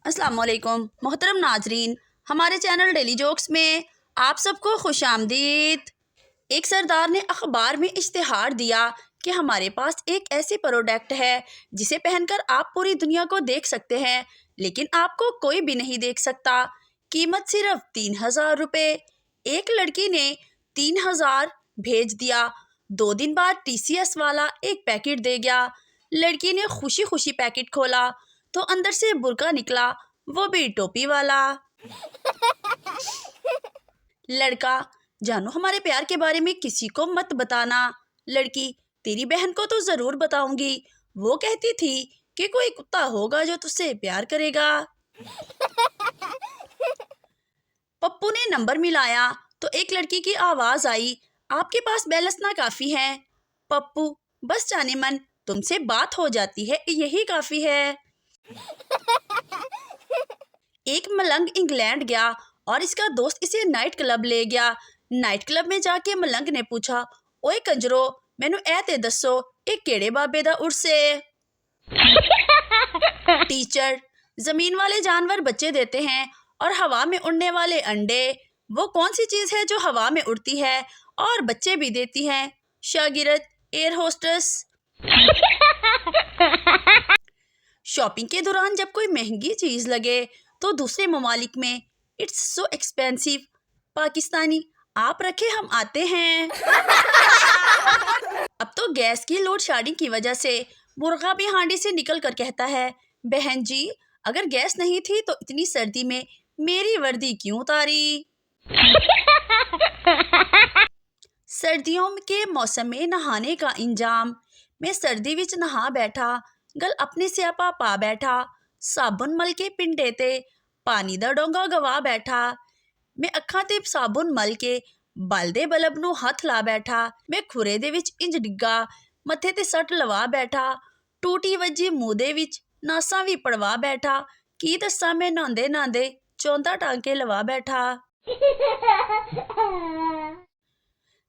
अस्सलाम वालेकुम मोहतरम नाजरीन, हमारे चैनल डेली जोक्स में आप सबको खुश आमदीद। एक सरदार ने अखबार में इश्तिहार दिया कि हमारे पास एक ऐसी प्रोडक्ट है जिसे पहनकर आप पूरी दुनिया को देख सकते हैं, लेकिन आपको कोई भी नहीं देख सकता। कीमत सिर्फ 3000 रुपये। एक लड़की ने 3000 भेज दिया। 2 दिन बाद TCS वाला एक पैकेट दे गया। लड़की ने खुशी खुशी पैकेट खोला तो अंदर से बुर्का निकला, वो भी टोपी वाला। लड़का, जानू हमारे प्यार के बारे में किसी को मत बताना। लड़की, तेरी बहन को तो जरूर बताऊंगी, वो कहती थी कि कोई कुत्ता होगा जो तुझसे प्यार करेगा। पप्पू ने नंबर मिलाया तो एक लड़की की आवाज आई, आपके पास बैलेंस ना काफी है। पप्पू, बस जाने मन, तुमसे बात हो जाती है यही काफी है। एक मलंग इंग्लैंड गया और इसका दोस्त इसे नाइट क्लब ले गया। नाइट क्लब में जाके मलंग ने पूछा, ओए कंजरो, मैनू ऐ ते दसो ये केड़े बाबे दा उर्स है। टीचर, जमीन वाले जानवर बच्चे देते हैं और हवा में उड़ने वाले अंडे। वो कौन सी चीज है जो हवा में उड़ती है और बच्चे भी देती है? शागिर्द, एयर होस्टेस। शॉपिंग के दौरान जब कोई महंगी चीज लगे तो दूसरे ममालिक में इट्स सो एक्सपेंसिव, पाकिस्तानी आप रखे हम आते हैं। अब तो गैस की लोड शेडिंग की वजह से मुर्गा भी हांडी से निकल कर कहता है, बहन जी अगर गैस नहीं थी तो इतनी सर्दी में मेरी वर्दी क्यों उतारी। सर्दियों के मौसम में नहाने का इंजाम। मैं सर्दी विच नहा बैठा, गल अपने स्यापा पा बैठा। साबुन मल के पिंडे ते पानी दा डोंगा गवा बैठा। मैं अखां ते साबुन मल के बलदे बल्ब नूं हथ ला बैठा। मैं खुरे दे विच इंज डिग्गा, मथे ते सट लवा बैठा। टूटी वजी मूंह दे विच नासां भी पड़वा बैठा। की दस्सां मैं नहांदे नहांदे 14 टांके लवा बैठा।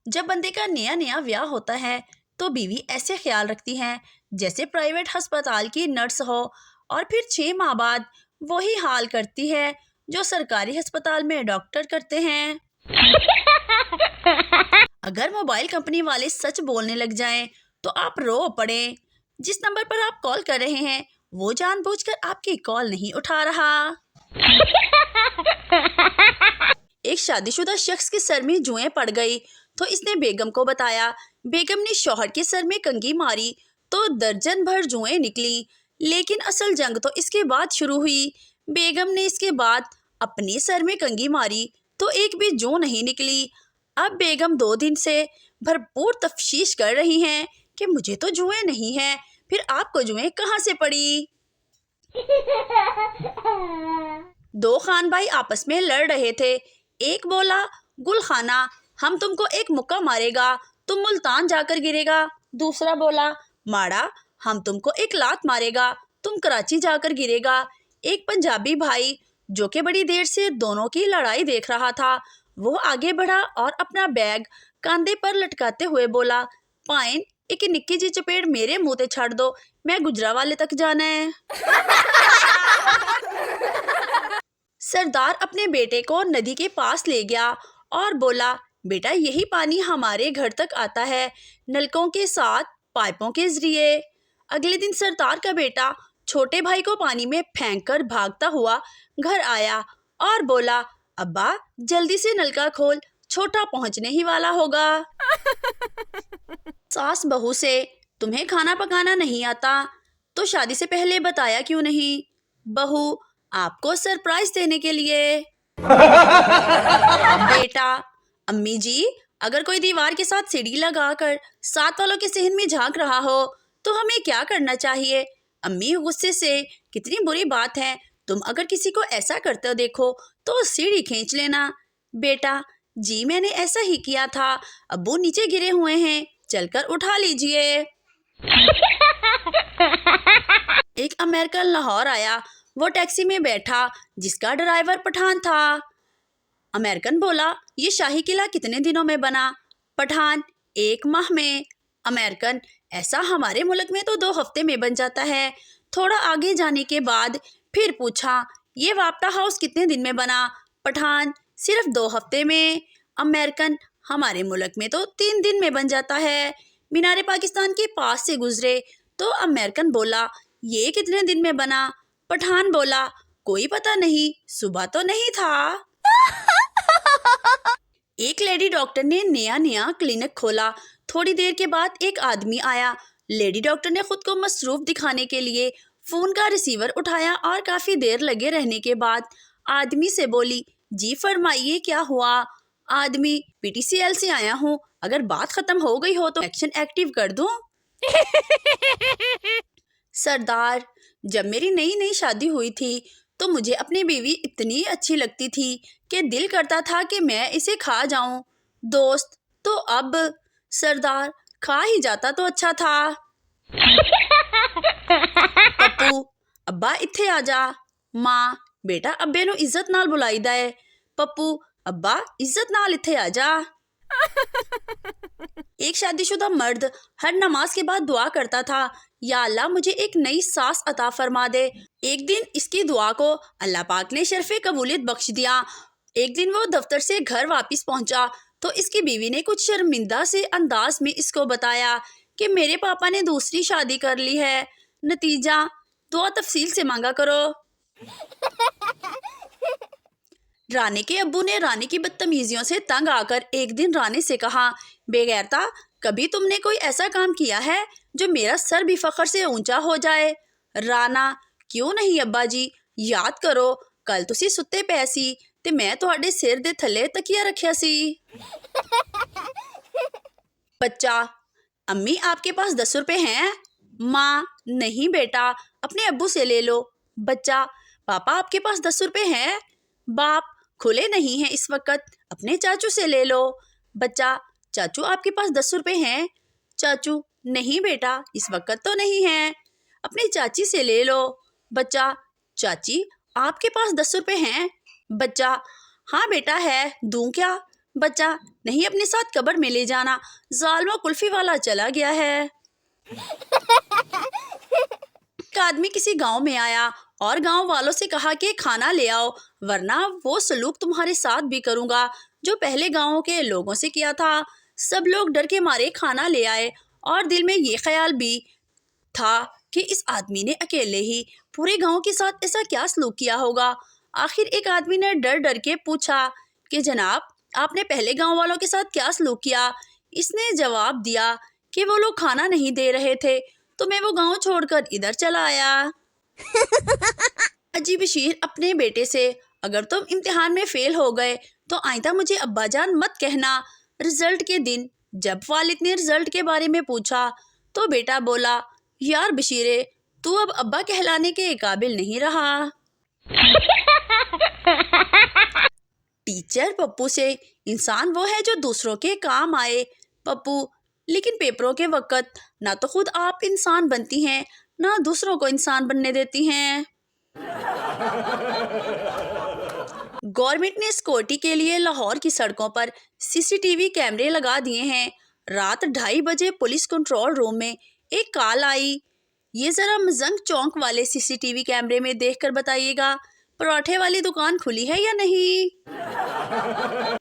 जब बंदे का नया नया ब्याह होता है तो बीवी ऐसे ख्याल रखती है जैसे प्राइवेट अस्पताल की नर्स हो, और फिर 6 माह बाद वही हाल करती है जो सरकारी अस्पताल में डॉक्टर करते हैं। अगर मोबाइल कंपनी वाले सच बोलने लग जाएं तो आप रो पड़े। जिस नंबर पर आप कॉल कर रहे हैं वो जानबूझकर आपकी कॉल नहीं उठा रहा। एक शादीशुदा शख्स के सर में जुएं पड़ गई तो इसने बेगम को बताया। बेगम ने शौहर के सर में कंघी मारी तो दर्जन भर जुएं निकली, लेकिन असल जंग तो इसके बाद शुरू हुई। बेगम ने इसके बाद अपने सर में कंघी मारी तो एक भी जू नहीं निकली। अब बेगम 2 दिन से भरपूर तफ्शीश कर रही हैं कि मुझे तो जुएं नहीं है, फिर आपको जुएं कहाँ से पड़ी। 2 खान भाई आपस में लड़ रहे थे। एक बोला, गुल खाना हम तुमको एक मुक्का मारेगा, तुम मुल्तान जाकर गिरेगा। दूसरा बोला, माड़ा हम तुमको एक लात मारेगा, तुम कराची जाकर गिरेगा। एक पंजाबी भाई जो कि बड़ी देर से दोनों की लड़ाई देख रहा था, वो आगे बढ़ा और अपना बैग कंधे पर लटकाते हुए बोला, पाइन एक निक्की जी चपेट मेरे मुंह ते छाड़ दो, मैं गुजरावाले तक जाना है। सरदार अपने बेटे को नदी के पास ले गया और बोला, बेटा यही पानी हमारे घर तक आता है, नलकों के साथ पाइपों के जरिए। अगले दिन सरदार का बेटा छोटे भाई को पानी में फेंककर भागता हुआ घर आया और बोला, अब्बा जल्दी से नलका खोल, छोटा पहुंचने ही वाला होगा। सास बहू से, तुम्हें खाना पकाना नहीं आता तो शादी से पहले बताया क्यों नहीं? बहू, आपको सरप्राइज देने के लिए। बेटा, अम्मी जी अगर कोई दीवार के साथ सीढ़ी लगाकर साथ वालों के सहन में झांक रहा हो तो हमें क्या करना चाहिए? अम्मी गुस्से से, कितनी बुरी बात है, तुम अगर किसी को ऐसा करते हो देखो तो सीढ़ी खींच लेना। बेटा, जी मैंने ऐसा ही किया था, अब्बू नीचे गिरे हुए हैं, चलकर उठा लीजिए। एक अमेरिकन लाहौर आया, वो टैक्सी में बैठा जिसका ड्राइवर पठान था। अमेरिकन बोला, ये शाही किला कितने दिनों में बना? पठान, 1 माह में। अमेरिकन, ऐसा हमारे मुल्क में तो 2 हफ्ते में बन जाता है। थोड़ा आगे जाने के बाद फिर पूछा, یہ وابطہ ہاؤس کتنے دن میں بنا؟ پٹھان صرف 2 ہفتے میں۔ امریکن ہمارے ملک میں تو 3 دن میں بن جاتا ہے۔ مینار پاکستان کے پاس سے گزرے تو امریکن بولا یہ کتنے دن میں بنا؟ پٹھان بولا کوئی پتہ نہیں، صبح تو نہیں تھا۔ ایک لیڈی ڈاکٹر نے نیا کلینک کھولا۔ تھوڑی دیر کے بعد ایک آدمی آیا۔ لیڈی ڈاکٹر نے خود کو مصروف دکھانے کے لیے فون کا ریسیور اٹھایا اور کافی دیر لگے رہنے کے بعد آدمی سے بولی جی فرمائیے کیا ہوا؟ آدمی پی ٹی سی ایل سے آیا ہوں، اگر بات ختم ہو گئی ہو تو ایکشن ایکٹیو کر دوں؟ سردار جب میری نئی شادی ہوئی تھی تو مجھے اپنی بیوی اتنی اچھی لگتی تھی کہ دل کرتا تھا کہ میں اسے کھا جاؤں۔ دوست تو اب سردار کھا ہی جاتا تو اچھا تھا۔ پپو ابا اتھے آ جا۔ ماں بیٹا ابے نو عزت نال بلائی دا ہے۔ پپو ابا عزت نال اتھے آ جا۔ ایک شادی شدہ مرد ہر نماز کے بعد دعا کرتا تھا یا اللہ مجھے ایک نئی ساس عطا فرما دے۔ ایک دن اس کی دعا کو اللہ پاک نے شرف قبولیت بخش دیا۔ ایک دن وہ دفتر سے گھر واپس پہنچا تو اس کی بیوی نے کچھ شرمندہ سے انداز میں اس کو بتایا کہ میرے پاپا نے دوسری شادی کر لی ہے، نتیجہ دعا تفصیل سے مانگا کرو۔ رانے کے ابو نے رانے کی بدتمیزیوں سے تنگ آ کر ایک دن رانے سے کہا بے غیرتا کبھی تم نے کوئی ایسا کام کیا ہے جو میرا سر بھی فخر سے اونچا ہو جائے؟ رانا کیوں نہیں ابا جی، یاد کرو کل تسی ستے پے سی تے میں تہاڈے سر دے تھلے تکیا رکھیا سی۔ بچہ امی آپ کے پاس 10 روپے ہیں؟ ماں نہیں بیٹا اپنے ابو سے لے لو۔ بچہ پاپا آپ کے پاس 10 روپے ہیں؟ باپ کھلے نہیں ہیں اس وقت، اپنے چاچو سے لے لو۔ بچہ چاچو آپ کے پاس 10 روپے ہیں؟ چاچو نہیں بیٹا اس وقت تو نہیں ہیں، اپنی چاچی سے لے لو۔ بچہ چاچی آپ کے پاس 10 روپے ہیں؟ بچہ ہاں بیٹا ہے، دوں کیا؟ بچہ نہیں اپنے ساتھ قبر میں لے جانا، ظالمہ کلفی والا چلا گیا ہے۔ ایک آدمی کسی گاؤں میں آیا اور گاؤں والوں سے کہا کہ کھانا لے آؤ ورنہ وہ سلوک تمہارے ساتھ بھی کروں گا جو پہلے گاؤں کے لوگوں سے کیا تھا۔ سب لوگ ڈر کے مارے کھانا لے آئے اور دل میں یہ خیال بھی تھا کہ اس آدمی نے اکیلے ہی پورے گاؤں کے ساتھ ایسا کیا سلوک کیا ہوگا۔ آخر ایک آدمی نے ڈر کے پوچھا کہ جناب آپ نے پہلے گاؤں والوں کے ساتھ کیا سلوک کیا؟ اس نے جواب دیا کہ وہ لوگ کھانا نہیں دے رہے تھے تو میں وہ گاؤں چھوڑ کر ادھر چلا آیا۔ اجی بشیر اپنے بیٹے سے اگر تم امتحان میں فیل ہو گئے تو آئندہ مجھے ابا جان مت کہنا۔ رزلٹ کے دن جب والد نے رزلٹ کے بارے میں پوچھا تو بیٹا بولا یار بشیرے تو اب ابا کہلانے کے قابل نہیں رہا۔ ٹیچر پپو سے انسان وہ ہے جو دوسروں کے کام آئے۔ پپو لیکن پیپروں کے وقت نہ تو خود آپ انسان بنتی ہیں نہ دوسروں کو انسان بننے دیتی ہیں۔ گورنمنٹ نے سیکورٹی کے لیے لاہور کی سڑکوں پر CCTV کیمرے لگا دیے ہیں۔ رات 2:30 بجے پولیس کنٹرول روم میں ایک کال آئی، یہ ذرا مزنگ چوک والے CCTV کیمرے میں دیکھ کر بتائیے گا پراٹھے والی دکان کھلی ہے یا نہیں۔